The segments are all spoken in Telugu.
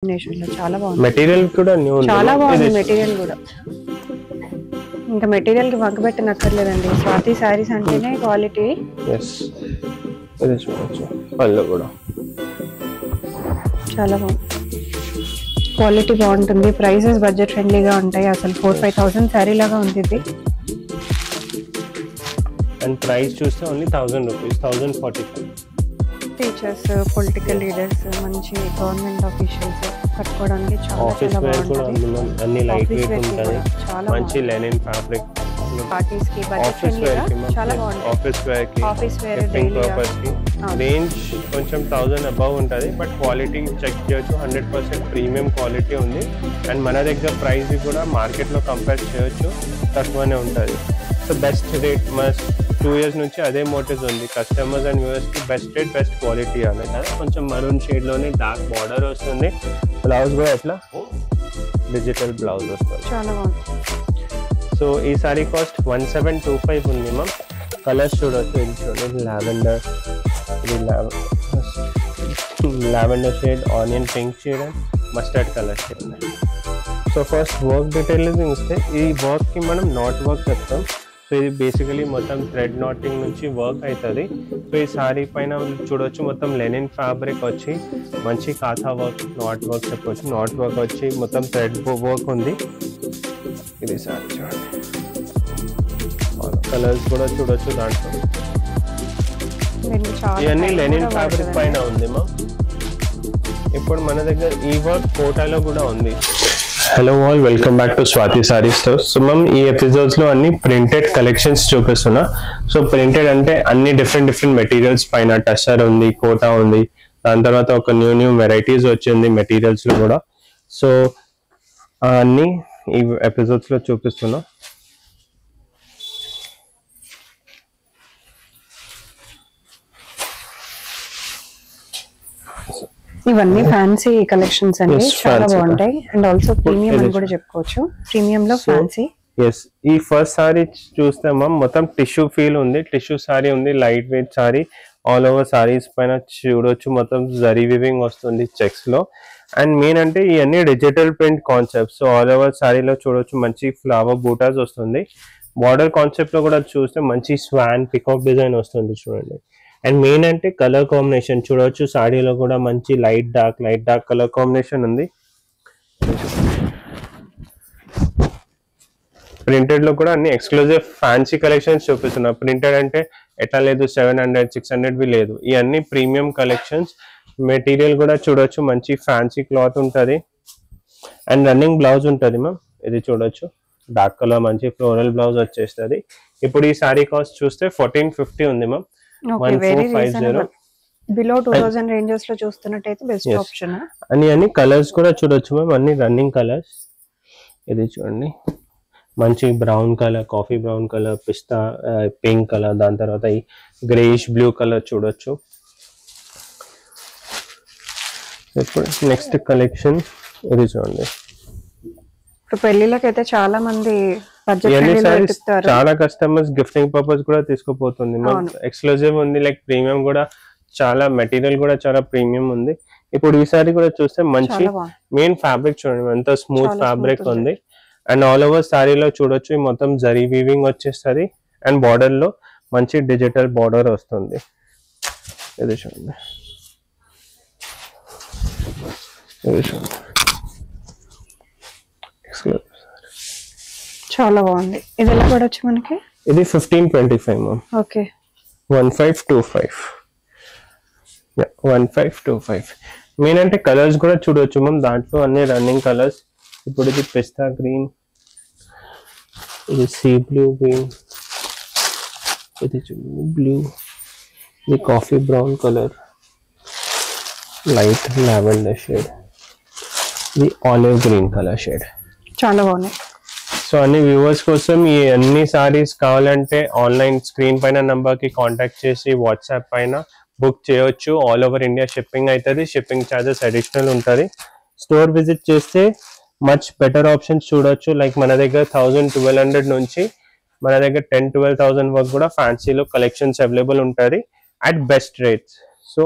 కాంబినేషన్ లో చాలా బాగుంది. మెటీరియల్ కూడా న్యూ ఉంది. చాలా బాగుంది మెటీరియల్ కూడా. ఇంకా మెటీరియల్ కి వంక పెట్టనక్కర్లేదండి. స్వాతి సారీస్ అంటేనే క్వాలిటీ. ఎస్ ఇది చూడొచ్చు. పళ్ళు కూడా చాలా బాగుంది. క్వాలిటీ బాగుంటుంది. ప్రైసెస్ బడ్జెట్ ఫ్రెండ్లీగా ఉంటాయి. అసలు 4,000-5,000 శారీ లాగా ఉంది ఇది. అండ్ ప్రైస్ చూస్తే only 1,000 rupees, 1,045. Teachers, political leaders, మంచి గవర్నమెంట్ ఆఫీషియల్స్ కట్టుకోవడానికి చాలా ఆఫీస్ చాలా వేర్ కూడా బాగుంటుంది. అన్ని లైట్ ఆఫీస్ వెయిట్ వేర్ ఉంటుంది. చాలా మంచి లెనిన్ ఫ్యాబ్రిక్. పార్టీస్ కి బడ్జెట్ ఆఫీస్ వేర్ ఫ్రెండ్లీగా కి చాలా బాగుంటుంది. ఆఫీస్ వేర్ కి office wear gifting daily purpose కి రేంజ్ కొంచెం 1,000 అబవ్ ఉంటుంది. బట్ క్వాలిటీ చెక్ చేయొచ్చు. 100% ప్రీమియం క్వాలిటీ ఉంది. అండ్ మన దగ్గర ప్రైస్ కూడా మార్కెట్లో కంపేర్ చేయొచ్చు, తక్కువనే ఉంటుంది. సో బెస్ట్ రేట్ మన 2 years నుంచి అదే మోటివ్స్ ఉంది. కస్టమర్స్ అండ్ వ్యూవర్స్ కి బెస్ట్ రేట్ బెస్ట్ క్వాలిటీ అనే కదా. కొంచెం మరూన్ షేడ్ లోనే డార్క్ బార్డర్ వస్తుంది. బ్లౌజ్ కూడా ఎట్లా డిజిటల్ బ్లౌజ్ వస్తుంది. చాలా బాగుంది. సో ఈ సారీ కాస్ట్ 1725 ఉంది మ్యామ్. కలర్స్ చూడవచ్చు. ఇది చూడండి, లావెండర్, ఇది lavender shade, onion pink shade and mustard colour shade ఉన్నాయి. సో ఫస్ట్ వర్క్ డీటెయిల్స్ ఇస్తే ఈ వర్క్కి మనం నాట్ వర్క్ చెప్తాం. సో ఇది బేసికలీ మొత్తం థ్రెడ్ నాటింగ్ నుంచి వర్క్ అవుతుంది. సో ఈ సారీ పైన చూడవచ్చు మొత్తం లెనిన్ ఫ్యాబ్రిక్ వచ్చి మంచి కాథా వర్క్, నాట్ వర్క్ చెప్పవచ్చు. నాట్ వర్క్ వచ్చి మొత్తం థ్రెడ్ వర్క్ ఉంది. ఇది సారీ చూడండి. కలర్స్ కూడా చూడొచ్చు దాంట్లో. ఇవన్నీ లెనిన్ ఫ్యాబ్రిక్ పైన ఉంది మా. ఇప్పుడు మన దగ్గర ఈ వర్క్ కోటాలో కూడా ఉంది. Hello all, welcome back to Swathi sari stores. So ma'am ఈ ఎపిసోడ్స్ లో అన్ని ప్రింటెడ్ కలెక్షన్స్ చూపిస్తున్నా. సో ప్రింటెడ్ అంటే అన్ని డిఫరెంట్ మెటీరియల్స్ పైన టస్సర్ ఉంది, కోటా ఉంది. దాని తర్వాత ఒక న్యూ వెరైటీస్ వచ్చింది మెటీరియల్స్ లో కూడా. సో అన్ని ఈ ఎపిసోడ్స్ లో చూపిస్తున్నా. ఇవన్నీ ఫ్యాన్సీ కలెక్షన్స్ అండి. చాలా బాగుంటాయి. అండ్ ఆల్సో ప్రీమియం అని కూడా చెప్పుకోవచ్చు. ప్రీమియం లో ఫ్యాన్సీ. ఎస్, ఈ ఫస్ట్ సారీ చూస్తే మ్యామ్ మొత్తం టిష్యూ ఫీల్ ఉంది. టిష్యూ సారీ ఉంది, light weight sari. All over saris పైన చూడొచ్చు మొత్తం జరీ వివింగ్ వస్తుంది చెక్స్ లో. అండ్ మెయిన్ అంటే ఇవన్నీ digital print concept. So all over సారీలో చూడొచ్చు మంచి ఫ్లవర్ బూటాస్ వస్తుంది. బార్డర్ కాన్సెప్ట్ లో కూడా చూస్తే మంచి స్వాన్ పికాక్ డిజైన్ వస్తుంది చూడండి. అండ్ మెయిన్ అంటే కలర్ కాంబినేషన్ చూడవచ్చు. సాడీలో కూడా మంచి లైట్ డార్క్ కలర్ కాంబినేషన్ ఉంది. ప్రింటెడ్ లో కూడా అన్ని ఎక్స్క్లూజివ్ ఫ్యాన్సీ కలెక్షన్స్ చూపిస్తున్నా. ప్రింటెడ్ అంటే ఎట్లా లేదు, 700-600 లేదు. ఇవన్నీ ప్రీమియం కలెక్షన్స్. మెటీరియల్ కూడా చూడొచ్చు మంచి ఫ్యాన్సీ క్లాత్ ఉంటుంది. అండ్ రన్నింగ్ బ్లౌజ్ ఉంటుంది మ్యామ్. ఇది చూడొచ్చు డార్క్ కలర్ మంచి ఫ్లోరల్ బ్లౌజ్ వచ్చేస్తుంది. ఇప్పుడు ఈ సారీ కాస్ట్ చూస్తే 1450 ఉంది మ్యామ్. 1450. బిలో 2000 రేంజెస్ లో చూస్తున్నట్టయితే బెస్ట్ ఆప్షన్. అన్ని కలర్స్ కూడా చూడొచ్చు మ్యామ్, అన్ని రన్నింగ్ కలర్స్. ఇది చూడండి మంచి brown colour, coffee brown colour, pista pink colour, దాని తర్వాత ఈ గ్రేయిష్ బ్లూ కలర్ చూడొచ్చు. ఇప్పుడు నెక్స్ట్ కలెక్షన్ ఇది చూడండి. ఇప్పుడు పెళ్లిళ్ళకైతే చాలా మంది చాలా కస్టమర్స్ గిఫ్టింగ్ పర్పస్ కూడా తీసుకుపోతుంది. ఎక్స్క్లూజివ్ ఉంది, లైక్ ప్రీమియం కూడా చాలా మెటీరియల్ కూడా చాలా ప్రీమియం ఉంది. ఇప్పుడు ఈ సారీ కూడా చూస్తే మంచి మెయిన్ ఫ్యాబ్రిక్ చూడండి ఎంత స్మూత్ ఫ్యాబ్రిక్ ఉంది. అండ్ ఆల్ ఓవర్ సారీలో చూడొచ్చు మొత్తం జరీ వీవింగ్ వచ్చేస్తుంది. అండ్ బార్డర్ లో మంచి డిజిటల్ బార్డర్ వస్తుంది. ఇది చూడండి, ఇది చూడండి చాలా బాగుంది. ఇది ఎలా పడొచ్చు మనకి? ఇది 1525 మ్యామ్. ఓకే, 1525. 1525. మెయిన్ అంటే కలర్స్ కూడా చూడొచ్చు మ్యామ్. దాంట్లో అన్ని రన్నింగ్ కలర్స్. ఇప్పుడు ఇది పిస్తా గ్రీన్, ఇది సీ బ్లూ గ్రీన్, ఇది బ్లూ, ఇది coffee brown colour, light lavender shade, ఇది ఆలివ్ గ్రీన్ కలర్ షేడ్. చాలా బాగున్నాయి. సో అన్ని వ్యూవర్స్ కోసం ఈ అన్ని సారీస్ కావాలంటే ఆన్లైన్ స్క్రీన్ పైన నంబర్ కి కాంటాక్ట్ చేసి వాట్సాప్ పైన బుక్ చేయొచ్చు. ఆల్ ఓవర్ ఇండియా షిప్పింగ్ అవుతుంది. షిప్పింగ్ ఛార్జెస్ అడిషనల్ ఉంటుంది. స్టోర్ విజిట్ చేస్తే మచ్ బెటర్ ఆప్షన్స్ చూడొచ్చు. లైక్ మన దగ్గర 1000-1200 నుంచి మన దగ్గర 10,000-12,000 వరకు కూడా ఫ్యాన్సీలో కలెక్షన్స్ అవైలబుల్ ఉంటుంది అట్ బెస్ట్ రేట్స్. సో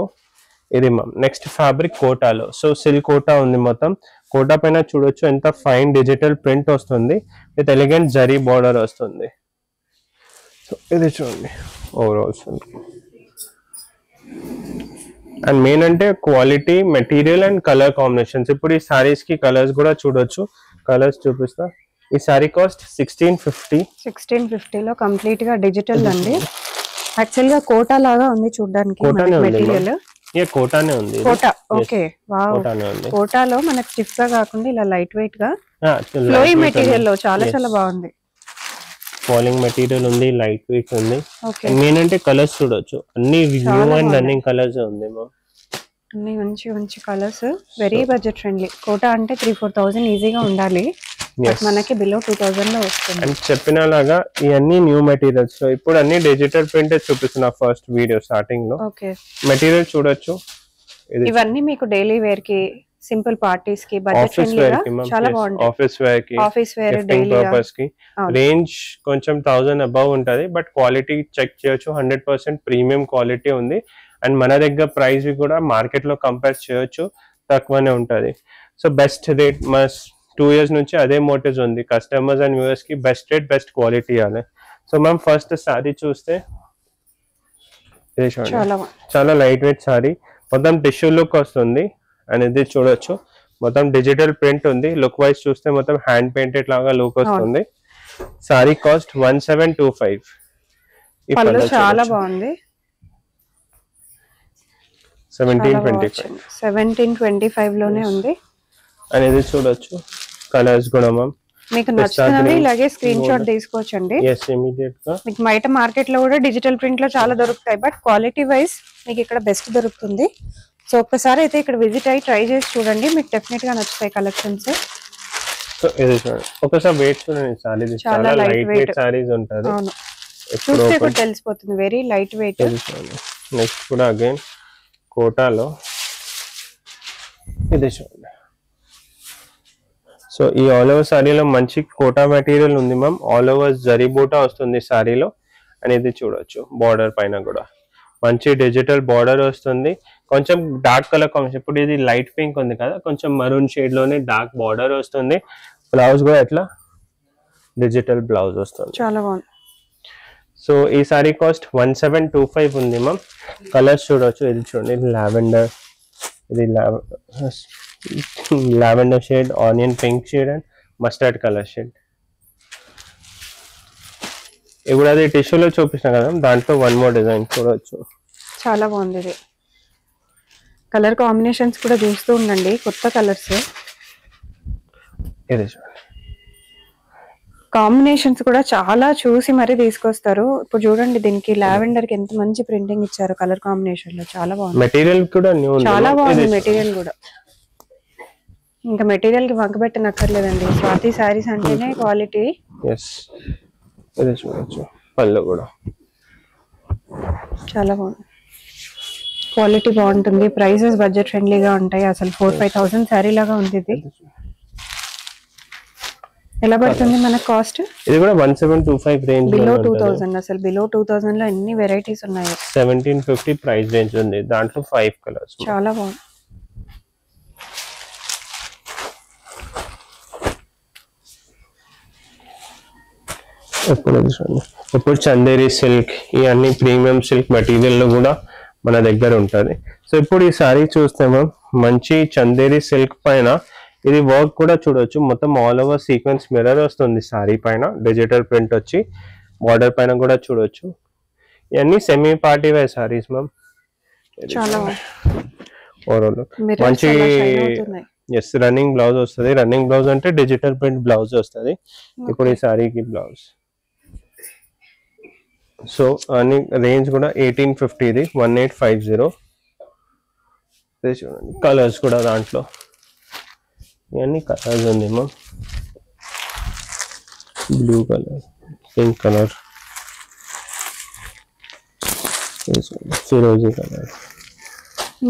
ఇది మ్యామ్ నెక్స్ట్ ఫ్యాబ్రిక్ కోటాలో. సో సిల్క్ కోటా ఉంది, మొత్తం కోటా పైన చూడొచ్చు ఎంత ఫైన్ డిజిటల్ ప్రింట్ వస్తుంది విత్ ఎలిగెంట్ జరీ బార్డర్ వస్తుంది. సో ఇది చూడండి ఓవరాల్. అండ్ మెయిన్ అంటే quality, material and colour combinations. ఇప్పుడు ఈ సారీస్ కి కలర్స్ కూడా చూడొచ్చు, కలర్స్ చూపిస్తా. ఈ సారీ కాస్ట్ 1650. 1650 లో కంప్లీట్ గా డిజిటల్ అండి. యాక్చువల్ గా కోటా లాగా ఉంది చూడడానికి మెటీరియల్. కోటానే ఉంది, కోటా. Okay, wow. కోటాలో మనకి స్టిఫ్ గా కాకుండా ఇలా లైట్ వెయిట్ గా ఫ్లోయి మెటీరియల్ లో చాలా చాలా బాగుంది. ఫాలింగ్ మెటీరియల్ ఉంది, లైట్ వెయిట్ ఉంది. మెయిన్ అంటే కలర్స్ చూడొచ్చు, అన్ని న్యూ అండ్ రన్నింగ్ కలర్స్ ఉంది మ్యామ్. అన్ని మంచి మంచి colours, very budget friendly. Kota అంటే 3-4,000 ఈజీగా ఉండాలి, మనకి బిలో 2000 లో వస్తుంది. అండ్ చెప్పినలాగా ఇవన్నీ న్యూ మెటీరియల్స్ లో ఇప్పుడు అన్ని డిజిటల్ ప్రింట్ చూపిస్తున్నా ఫస్ట్ వీడియో స్టార్టింగ్ లో. ఓకే, మెటీరియల్ చూడొచ్చు. ఇవన్నీ మీకు డైలీ వేర్ కి, సింపుల్ పార్టీస్ కి, బడ్జెట్ ఫ్రెండ్లీగా చాలా బాగుంటాయి. ఆఫీస్ వేర్ డైలీ పర్పస్ కి. రేంజ్ కొంచెం 1000 అబౌవ్ ఉంటది, బట్ క్వాలిటీ చెక్ చేయొచ్చు. 100% ప్రీమియం క్వాలిటీ ఉంది. అండ్ మన దగ్గర ప్రైస్ కూడా మార్కెట్ లో కంపేర్ చేయొచ్చు, తక్కువనే ఉంటది. సో బెస్ట్ రేట్, మా 2 years నుంచి అదే మోటివ్స్ ఉంది, కస్టమర్స్ అండ్ వ్యూవర్స్ కి బెస్ట్ రేట్, బెస్ట్ క్వాలిటీ ఇవ్వాలి. సో మ్యామ్ ఫస్ట్ సారీ చూస్తే చాలా లైట్ వెయిట్ సారీ, మొత్తం టిష్యూ లుక్ వస్తుంది. అండ్ ఇది చూడొచ్చు మొత్తం డిజిటల్ ప్రింట్ ఉంది. లుక్ వైజ్ చూస్తే మొత్తం హ్యాండ్ పెయింటెడ్ లాగా లుక్ వస్తుంది. Sorry cost 1725. చాలా బాగుంది. 1725 లోనే ఉంది. అనేది చూడొచ్చు కలర్స్ కూడా మ్యామ్. మీకు నచ్చినవి ఇలాగే స్క్రీన్ షాట్ తీసుకోవచ్చండి. మీకు బయట మార్కెట్ లో కూడా డిజిటల్ ప్రింట్ లో చాలా దొరుకుతాయి, బట్ క్వాలిటీ వైజ్ మీకు ఇక్కడ బెస్ట్ దొరుకుతుంది. సో ఒక్కసారి అయితే ఇక్కడ విజిట్ అయ్యి ట్రై చేసి చూడండి, మీకు డెఫినెట్ గా నచ్చుతాయి కలెక్షన్స్. సో ఇది చూడండి, ఒకసారి వెయిట్ చూడండి, సారీ చాలా లైట్ వెయిట్ సారీస్ ఉంటది. అవును, చూస్తే కూడా తెలిసిపోతుంది, వెరీ లైట్ వెయిట్. నెక్స్ట్ కూడా అగైన్ కోటాలో ఇది చూడండి. సో ఈ ఆల్ ఓవర్ సారీలో మంచి కోటా మెటీరియల్ ఉంది మ్యామ్. ఆల్ ఓవర్ జరీ బూటా వస్తుంది సారీలో. అనేది చూడొచ్చు, బార్డర్ పైన కూడా మంచి డిజిటల్ బార్డర్ వస్తుంది. కొంచెం డార్క్ కలర్ కాంబినేషన్, ఇప్పుడు ఇది లైట్ పింక్ ఉంది కదా, కొంచెం మరూన్ షేడ్ లోనే డార్క్ బార్డర్ వస్తుంది. బ్లౌజ్ కూడా ఎట్లా డిజిటల్ బ్లౌజ్ వస్తుంది, చాలా బాగుంది. సో ఈ సారీ కాస్ట్ 1725 ఉంది మ్యామ్. కలర్స్ చూడొచ్చు, ఇది చూడండి లావెండర్, ఇది lavender shade, onion pink shade and mustard colour shade. ఇప్పుడు అది టిష్యూలో చూపించిన కదా, దాంట్లో వన్ మోర్ డిజైన్ చూడొచ్చు, చాలా బాగుంది. ఇది కలర్ కాంబినేషన్స్ కూడా చూస్తూ ఉండండి, కొత్త కలర్స్. ఇది చూడండి, కాంబినేషన్స్ కూడా చాలా చూసి మరీ తీసుకొస్తారు. ఇప్పుడు చూడండి, దీనికి లావెండర్ కి ఎంత మంచి ప్రింటింగ్ ఇచ్చారు కలర్ కాంబినేషన్ లో, చాలా బాగుంది. మెటీరియల్ కూడా చాలా బాగుంది, మెటీరియల్ కూడా. ఇంకా మెటీరియల్ కి వంక పెట్టనక్కర్లేదండి, స్వాతి సారీస్ అంటేనే క్వాలిటీ. ఇది చూడొచ్చు, పళ్ళు కూడా చాలా బాగుంది, క్వాలిటీ బాగుంటుంది. ప్రైసెస్ బడ్జెట్ ఫ్రెండ్లీగా ఉంటాయి. అసలు 4-5,000 శారీ లాగా ఉంది. ఇది ఎలా పడుతుంది మనకు కాస్ట్? ఇది కూడా 1725 రేంజ్, బిలో 2000. అసలు బిలో 2000 లో ఎన్ని వెరైటీస్ ఉన్నాయి. 1750 ప్రైస్ రేంజ్ ఉంది, దాంట్లో 5 కలర్స్. చాలా బాగుంది. ఇప్పుడు చందేరి సిల్క్, ఇవన్నీ ప్రీమియం సిల్క్ మెటీరియల్ లో కూడా మన దగ్గర ఉంటుంది. సో ఇప్పుడు ఈ సారీ చూస్తే మ్యామ్, మంచి చందేరి సిల్క్ పైన ఇది వర్క్ కూడా చూడొచ్చు, మొత్తం ఆల్ ఓవర్ సీక్వెన్స్ మిర్రర్ వస్తుంది సారీ పైన, డిజిటల్ ప్రింట్ వచ్చి బార్డర్ పైన కూడా చూడొచ్చు. ఇవన్నీ semi party wear saris ma'am. మంచి రన్నింగ్ బ్లౌజ్ వస్తుంది. రన్నింగ్ బ్లౌజ్ అంటే డిజిటల్ ప్రింట్ బ్లౌజ్ వస్తుంది. ఇప్పుడు ఈ సారీకి బ్లౌజ్. సో అని రేంజ్ కూడా 1850, ఇది 1850. చూడండి కలర్స్ కూడా దాంట్లో ఇవన్నీ కలర్స్ ఉంది ma'am. Blue colour, pink colour, ఫిరోజీ కలర్,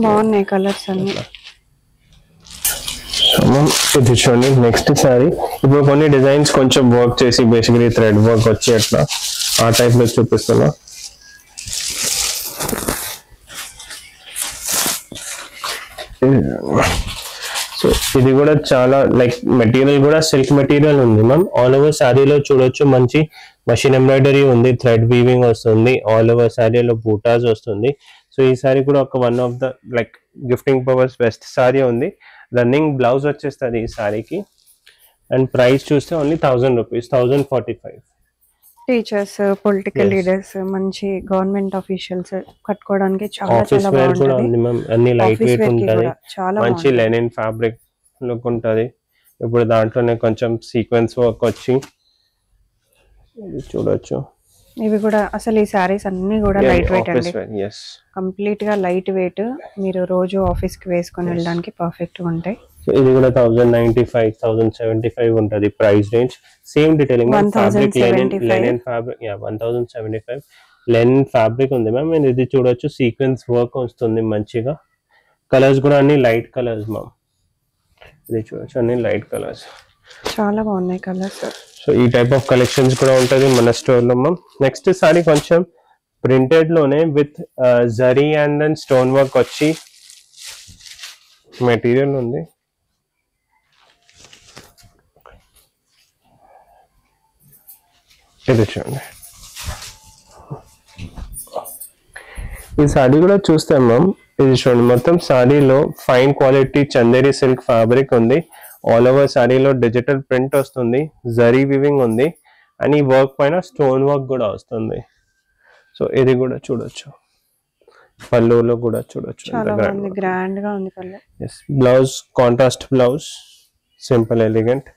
బాగున్నాయి కలర్స్ అన్ని. ఇది చూడండి నెక్స్ట్ సారీ. ఇప్పుడు కొన్ని డిజైన్స్ కొంచెం వర్క్ చేసి బేసికలీ థ్రెడ్ వర్క్ వచ్చి అట్లా ఆ టైప్ లో చూపిస్తున్నా. సో ఇది కూడా చాలా లైక్ మెటీరియల్ కూడా సిల్క్ మెటీరియల్ ఉంది మ్యామ్. ఆల్ ఓవర్ శారీలో చూడొచ్చు మంచి మషిన్ ఎంబ్రాయిడరీ ఉంది, థ్రెడ్ వీవింగ్ వస్తుంది, ఆల్ ఓవర్ శారీలో బూటాస్ వస్తుంది. సో ఈ సారీ కూడా ఒక one of the like gifting purpose best sorry ఉంది. రన్నింగ్ బ్లౌజ్ వచ్చేస్తుంది ఈ సారీకి. అండ్ ప్రైస్ చూస్తే only 1000 rupees, 1045. Teachers, political leaders, మంచి గవర్నమెంట్ ఆఫీషియల్స్ కట్టుకోవడానికి చాలా ఆఫీస్ చాలా వేర్ కూడా ఉంది బాగుంటుంది. మ్యామ్. అన్ని లైట్ ఆఫీస్ వెయిట్ వేర్ కి ఉంటుంది, కూడా చాలా మంచి బాగుంటుంది. లెనిన్ ఫ్యాబ్రిక్ లుక్ ఉంటుంది. ఇప్పుడు దాంట్లోనే కొంచెం సీక్వెన్స్ వర్క్ వచ్చి ఇది చూడొచ్చు. ఇవి కూడా అసలు ఈ సారీస్ అన్ని కూడా లైట్ వెయిట్ అండి, ఎస్ కంప్లీట్ గా లైట్ వెయిట్. మీరు రోజు ఆఫీస్ కి వేసుకొని వెళ్ళడానికి పర్ఫెక్ట్ గా ఉంటాయి. ఇది కూడా 1095, 1075 ఉంటుంది price range. Same detailing fabric linen fabric 1075 linen fabric ఉంది మ్యామ్. అండ్ ఇది చూడొచ్చు సీక్వెన్స్ వర్క్ వస్తుంది మంచిగా. కలర్స్ కూడా అన్ని లైట్ కలర్స్ మ్యామ్. ఇది చూడొచ్చు అన్ని లైట్ కలర్స్, చాలా బాగున్నాయి కలర్స్. సో ఈ టైప్ ఆఫ్ కలెక్షన్స్ కూడా ఉంటుంది మన స్టోర్ లో మ్యామ్. నెక్స్ట్ సారీ కొంచెం ప్రింటెడ్ లోనే with zari and then stone work వచ్చి మెటీరియల్ ఉంది. ఇది చూడండి, ఈ సారీ కూడా చూస్తే మ్యామ్ ఇది చూడండి మొత్తం సారీలో fine quality Chanderi silk fabric ఉంది. ఆల్ ఓవర్ సారీలో డిజిటల్ ప్రింట్ వస్తుంది, జరీ వివింగ్ ఉంది, అండ్ ఈ వర్క్ పైన స్టోన్ వర్క్ కూడా వస్తుంది. సో ఇది కూడా చూడొచ్చు, పళ్ళులో కూడా చూడొచ్చు. చాలా బాగుంది, గ్రాండ్ గా ఉంది పళ్ళు. Blouse contrast blouse, simple elegant.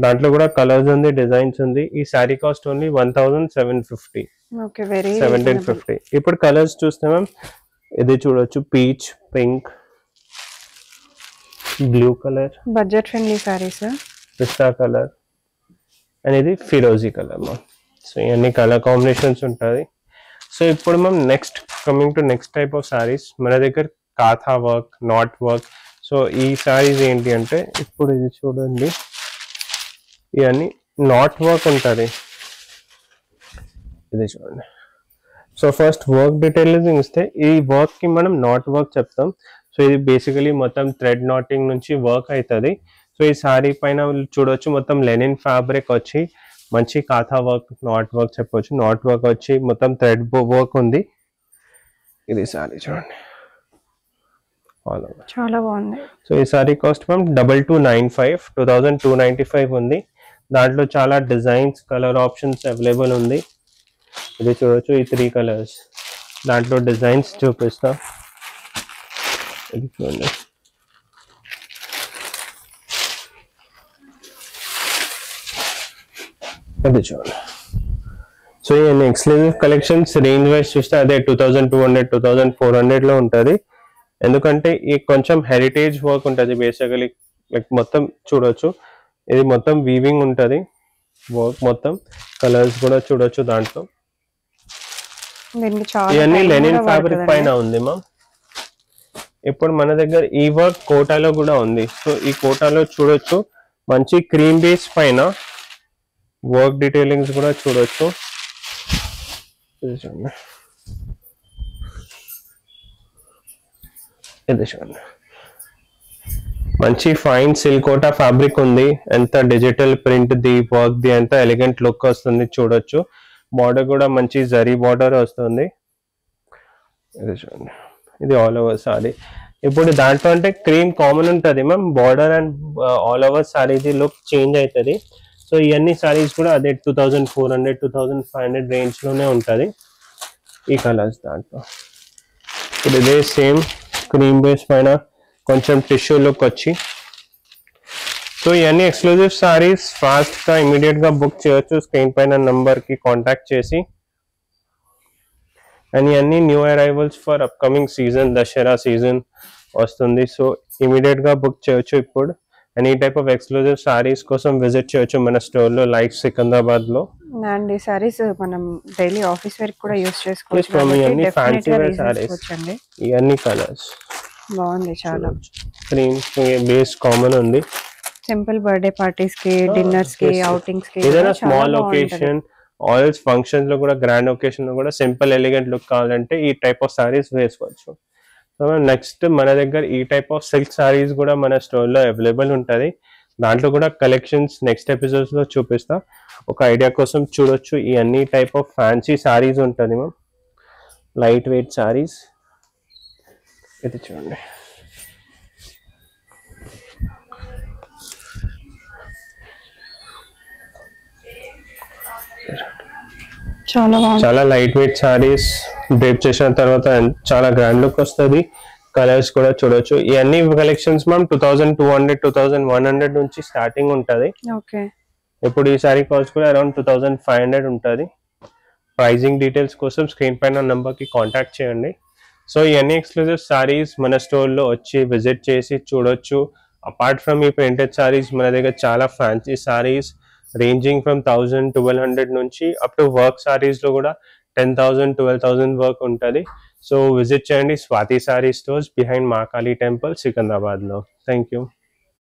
దాంట్లో కూడా కలర్స్ ఉంది, డిజైన్స్ ఉంది. ఈ sorry cost only 1750, okay, very 1750. ఇప్పుడు కలర్స్ చూస్తే మ్యామ్ ఇది చూడొచ్చు, peach, pink, blue colour, budget friendly saris, pista colour, and ఇది ఫిరోజీ కలర్ మ్యామ్. సో ఇవన్నీ కలర్ కాంబినేషన్స్ ఉంటుంది. సో ఇప్పుడు ma'am next coming to next type of saris మన దగ్గర kantha work, not work. So ఈ సారీస్ ఏంటి అంటే ఇప్పుడు ఇది చూడండి, ఇవన్నీ నాట్ వర్క్ ఉంటుంది. ఇది చూడండి. సో ఫస్ట్ వర్క్ డీటెయిల్స్ ఇస్తే ఈ వర్క్ కి మనం నాట్ వర్క్ చెప్తాం. సో ఇది బేసికలీ మొత్తం థ్రెడ్ నాటింగ్ నుంచి వర్క్ అవుతుంది. సో ఈ సారీ పైన చూడొచ్చు మొత్తం లెనిన్ ఫ్యాబ్రిక్ వచ్చి మంచి కాథా వర్క్, నాట్ వర్క్ చెప్పొచ్చు. నాట్ వర్క్ వచ్చి మొత్తం థ్రెడ్ వర్క్ ఉంది. ఇది సారీ చూడండి, చాలా బాగుంది. సో ఈ సారీ కాస్ట్ మ్యామ్ 2295, 2295 ఉంది. దాంట్లో చాలా డిజైన్స్, కలర్ ఆప్షన్స్ అవైలబుల్ ఉంది. ఇది చూడొచ్చు, ఈ 3 కలర్స్. దాంట్లో డిజైన్స్ చూపిస్తా. ఇది చూడండి, ఇది చూడండి. సో ఈ ఎక్స్క్లూజివ్ కలెక్షన్స్ రేంజ్ వైజ్ చూస్తే అదే 2200, 2400 లో ఉంటుంది. ఎందుకంటే ఈ కొంచెం హెరిటేజ్ వర్క్ ఉంటుంది బేసికలీ. లైక్ మొత్తం చూడొచ్చు, ఇది మొత్తం వీవింగ్ ఉంటుంది వర్క్ మొత్తం. కలర్స్ కూడా చూడొచ్చు దాంట్లో. ఇవన్నీ లెనిన్ ఫ్యాబ్రిక్ పైన ఉంది మ్యామ్. ఇప్పుడు మన దగ్గర ఈ వర్క్ కోటాలో కూడా ఉంది. సో ఈ కోటాలో చూడొచ్చు మంచి క్రీమ్ బేస్ పైన వర్క్ డీటెయిలింగ్స్ కూడా చూడొచ్చు. ఇది చూడండి, ఇది చూడండి, మంచి ఫైన్ సిల్కోటా ఫ్యాబ్రిక్ ఉంది. ఎంత digital print the work the ఎంత ఎలిగెంట్ లుక్ వస్తుంది చూడొచ్చు. బార్డర్ కూడా మంచి జరీ బార్డర్ వస్తుంది. ఇది చూడండి, ఇది ఆల్ ఓవర్ సారీ. ఇప్పుడు దాంట్లో అంటే క్రీమ్ కామన్ ఉంటుంది ma'am. Border and all over సారీది లుక్ చేంజ్ అవుతుంది. సో ఇవన్నీ సారీస్ కూడా అదే 2400, 2500 రేంజ్ లోనే ఉంటుంది ఈ కలర్స్. దాంట్లో ఇప్పుడు ఇదే సేమ్ క్రీమ్ బేస్ పైన కొంచెం టిష్యూ లుక్ వచ్చి. సో ఇవన్నీ ఎక్స్క్లూజివ్ సారీస్. ఫాస్ట్ గా ఇమీడియట్ గా బుక్ చేయొచ్చు స్క్రీన్ పైన నంబర్ కి కాంటాక్ట్ చేసి. అండ్ ఇవన్నీ new arrivals for upcoming season, Dasara season వస్తుంది. సో ఇమీడియట్ గా బుక్ చేయొచ్చు ఇప్పుడు. అండ్ ఈ టైప్ ఆఫ్ ఎక్స్క్లూజివ్ సారీస్ కోసం విజిట్ చేయొచ్చు మన స్టోర్ లో, లైక్ సికింద్రాబాద్ లో. అండ్ ఈ సారీస్ మనం డైలీ ఆఫీస్ వేర్ కూడా యూస్ చేసుకోవచ్చు. ఇవన్నీ ఫ్యాన్సీ వేర్ సారీస్, ఇవన్నీ కలర్స్ బాగుంది చాలా. క్రీమ్ బేస్ కామన్ ఉంది. సింపుల్ బర్త్డే పార్టీస్ కి, డిన్నర్స్ కి, అవుటింగ్స్ కి, ఏదైనా స్మాల్ ఒకేషన్ ఆల్ ఫంక్షన్స్ లో కూడా, గ్రాండ్ ఒకేషన్ లో కూడా సింపుల్ ఎలిగెంట్ లుక్ కావాలంటే ఈ టైప్ ఆఫ్ సారీస్ వేసుకోవచ్చు. సో నెక్స్ట్ మన దగ్గర ఈ టైప్ ఆఫ్ సిల్క్ సారీస్ కూడా మన స్టోర్లో అవైలబుల్ ఉంటుంది. దాంట్లో కూడా కలెక్షన్స్ నెక్స్ట్ ఎపిసోడ్స్లో చూపిస్తా. ఒక ఐడియా కోసం చూడొచ్చు. ఈ అన్ని టైప్ ఆఫ్ ఫ్యాన్సీ సారీస్ ఉంటుంది మ్యామ్, లైట్ వెయిట్ సారీస్. ఇది చూడండి, చాలా లైట్ వెయిట్ సారీస్. డ్రేప్ చేసిన తర్వాత చాలా గ్రాండ్ లుక్ వస్తుంది. కలర్స్ కూడా చూడొచ్చు. ఈ అన్ని కలెక్షన్స్ మ్యామ్ 2200 2100 నుంచి స్టార్టింగ్ ఉంటుంది. ఇప్పుడు ఈ సారీ కాస్ట్ కూడా అరౌండ్ 2500 ఉంటుంది. ప్రైజింగ్ డీటెయిల్స్ కోసం స్క్రీన్ పైన నంబర్కి కాంటాక్ట్ చేయండి. సో ఇవన్నీ ఎక్స్క్లూజివ్ సారీస్ మన స్టోర్లో వచ్చి విజిట్ చేసి చూడొచ్చు. అపార్ట్ ఫ్రమ్ ఈ ప్రింటెడ్ సారీస్ మన దగ్గర చాలా ఫ్యాన్సీ సారీస్ రేంజింగ్ ఫ్రమ్ 1000-1200 నుంచి అప్ టు వర్క్ సారీస్లో కూడా 10,000-12,000 వర్క్ ఉంటుంది. సో విజిట్ చేయండి Swathi sari stores behind Mahakali temple సికింద్రాబాద్లో. Thank you.